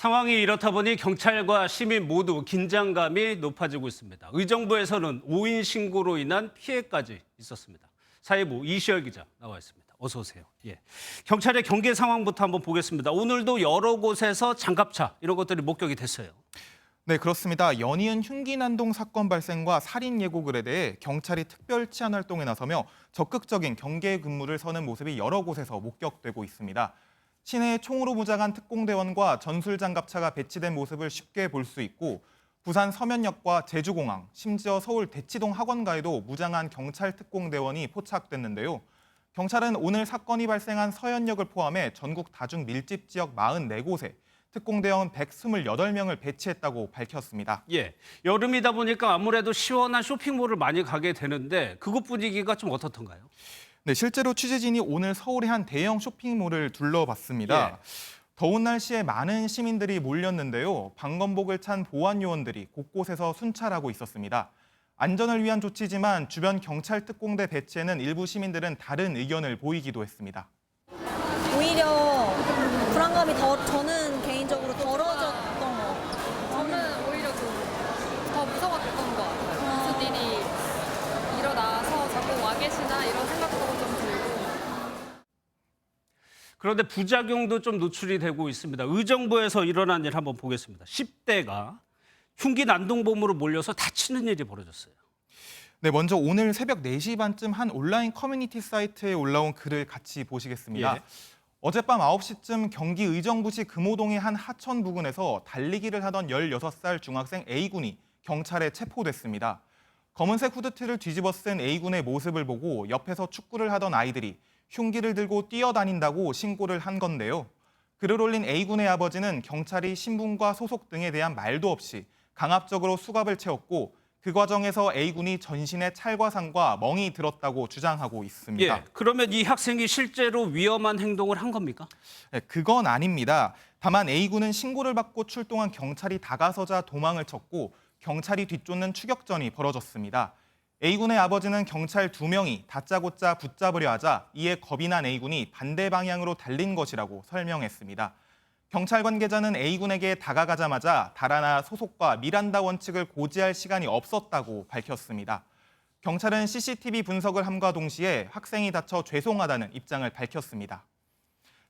상황이 이렇다 보니 경찰과 시민 모두 긴장감이 높아지고 있습니다. 의정부에서는 5인 신고로 인한 피해까지 있었습니다. 사회부 이시열 기자 나와 있습니다. 어서 오세요. 예. 경찰의 경계 상황부터 한번 보겠습니다. 오늘도 여러 곳에서 장갑차 이런 것들이 목격이 됐어요. 네, 그렇습니다. 연이은 흉기난동 사건 발생과 살인 예고글에 대해 경찰이 특별 치안 활동에 나서며 적극적인 경계 근무를 서는 모습이 여러 곳에서 목격되고 있습니다. 시내에 총으로 무장한 특공대원과 전술장갑차가 배치된 모습을 쉽게 볼 수 있고 부산 서면역과 제주공항, 심지어 서울 대치동 학원가에도 무장한 경찰 특공대원이 포착됐는데요. 경찰은 오늘 사건이 발생한 서현역을 포함해 전국 다중 밀집 지역 44곳에 특공대원 128명을 배치했다고 밝혔습니다. 예. 여름이다 보니까 아무래도 시원한 쇼핑몰을 많이 가게 되는데 그곳 분위기가 좀 어떻던가요? 네, 실제로 취재진이 오늘 서울의 한 대형 쇼핑몰을 둘러봤습니다. 예. 더운 날씨에 많은 시민들이 몰렸는데요. 방검복을 찬 보안 요원들이 곳곳에서 순찰하고 있었습니다. 안전을 위한 조치지만 주변 경찰 특공대 배치에는 일부 시민들은 다른 의견을 보이기도 했습니다. 오히려 불안감이 저는 개인적으로 덜어졌던 것 같아요. 저는 오히려 더 무서웠던 것 같아요. 무슨 일이 일어나서 자꾸 와 계시나 이런 생각도 좀 들고. 그런데 부작용도 좀 노출이 되고 있습니다. 의정부에서 일어난 일 한번 보겠습니다. 10대가 흉기 난동범으로 몰려서 다치는 일이 벌어졌어요. 네, 먼저 오늘 새벽 4시 반쯤 한 온라인 커뮤니티 사이트에 올라온 글을 같이 보시겠습니다. 예. 어젯밤 9시쯤 경기 의정부시 금호동의 한 하천 부근에서 달리기를 하던 16살 중학생 A군이 경찰에 체포됐습니다. 검은색 후드티를 뒤집어 쓴 A군의 모습을 보고 옆에서 축구를 하던 아이들이 흉기를 들고 뛰어다닌다고 신고를 한 건데요. 글을 올린 A군의 아버지는 경찰이 신분과 소속 등에 대한 말도 없이 강압적으로 수갑을 채웠고 그 과정에서 A군이 전신에 찰과상과 멍이 들었다고 주장하고 있습니다. 예. 그러면 이 학생이 실제로 위험한 행동을 한 겁니까? 네, 그건 아닙니다. 다만 A군은 신고를 받고 출동한 경찰이 다가서자 도망을 쳤고 경찰이 뒤쫓는 추격전이 벌어졌습니다. A군의 아버지는 경찰 2명이 다짜고짜 붙잡으려 하자 이에 겁이 난 A군이 반대 방향으로 달린 것이라고 설명했습니다. 경찰 관계자는 A군에게 다가가자마자 달아나 소속과 미란다 원칙을 고지할 시간이 없었다고 밝혔습니다. 경찰은 CCTV 분석을 함과 동시에 학생이 다쳐 죄송하다는 입장을 밝혔습니다.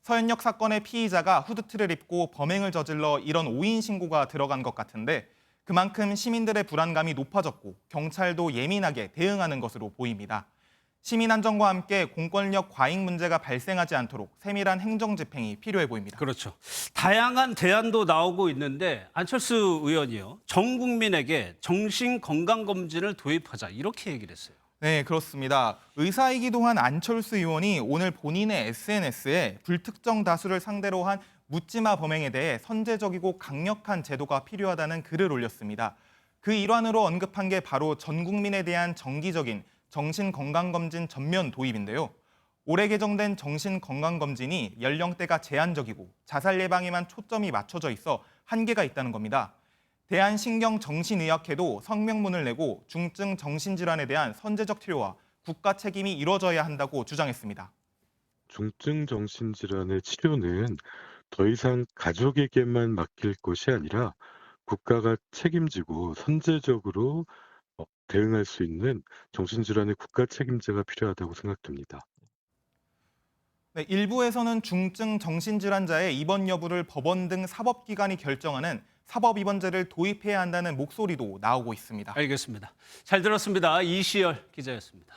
서현역 사건의 피의자가 후드티를 입고 범행을 저질러 이런 5인 신고가 들어간 것 같은데 그만큼 시민들의 불안감이 높아졌고 경찰도 예민하게 대응하는 것으로 보입니다. 시민 안전과 함께 공권력 과잉 문제가 발생하지 않도록 세밀한 행정 집행이 필요해 보입니다. 그렇죠. 다양한 대안도 나오고 있는데 안철수 의원이요. 전 국민에게 정신건강검진을 도입하자 이렇게 얘기를 했어요. 네, 그렇습니다. 의사이기도 한 안철수 의원이 오늘 본인의 SNS에 불특정 다수를 상대로 한 묻지마 범행에 대해 선제적이고 강력한 제도가 필요하다는 글을 올렸습니다. 그 일환으로 언급한 게 바로 전 국민에 대한 정기적인 정신건강검진 전면 도입인데요. 올해 개정된 정신건강검진이 연령대가 제한적이고 자살 예방에만 초점이 맞춰져 있어 한계가 있다는 겁니다. 대한신경정신의학회도 성명문을 내고 중증 정신질환에 대한 선제적 치료와 국가 책임이 이뤄져야 한다고 주장했습니다. 중증 정신질환의 치료는 더 이상 가족에게만 맡길 것이 아니라 국가가 책임지고 선제적으로 대응할 수 있는 정신질환의 국가 책임제가 필요하다고 생각됩니다. 네, 일부에서는 중증 정신질환자의 입원 여부를 법원 등 사법기관이 결정하는 사법입원제를 도입해야 한다는 목소리도 나오고 있습니다. 알겠습니다. 잘 들었습니다. 이시열 기자였습니다.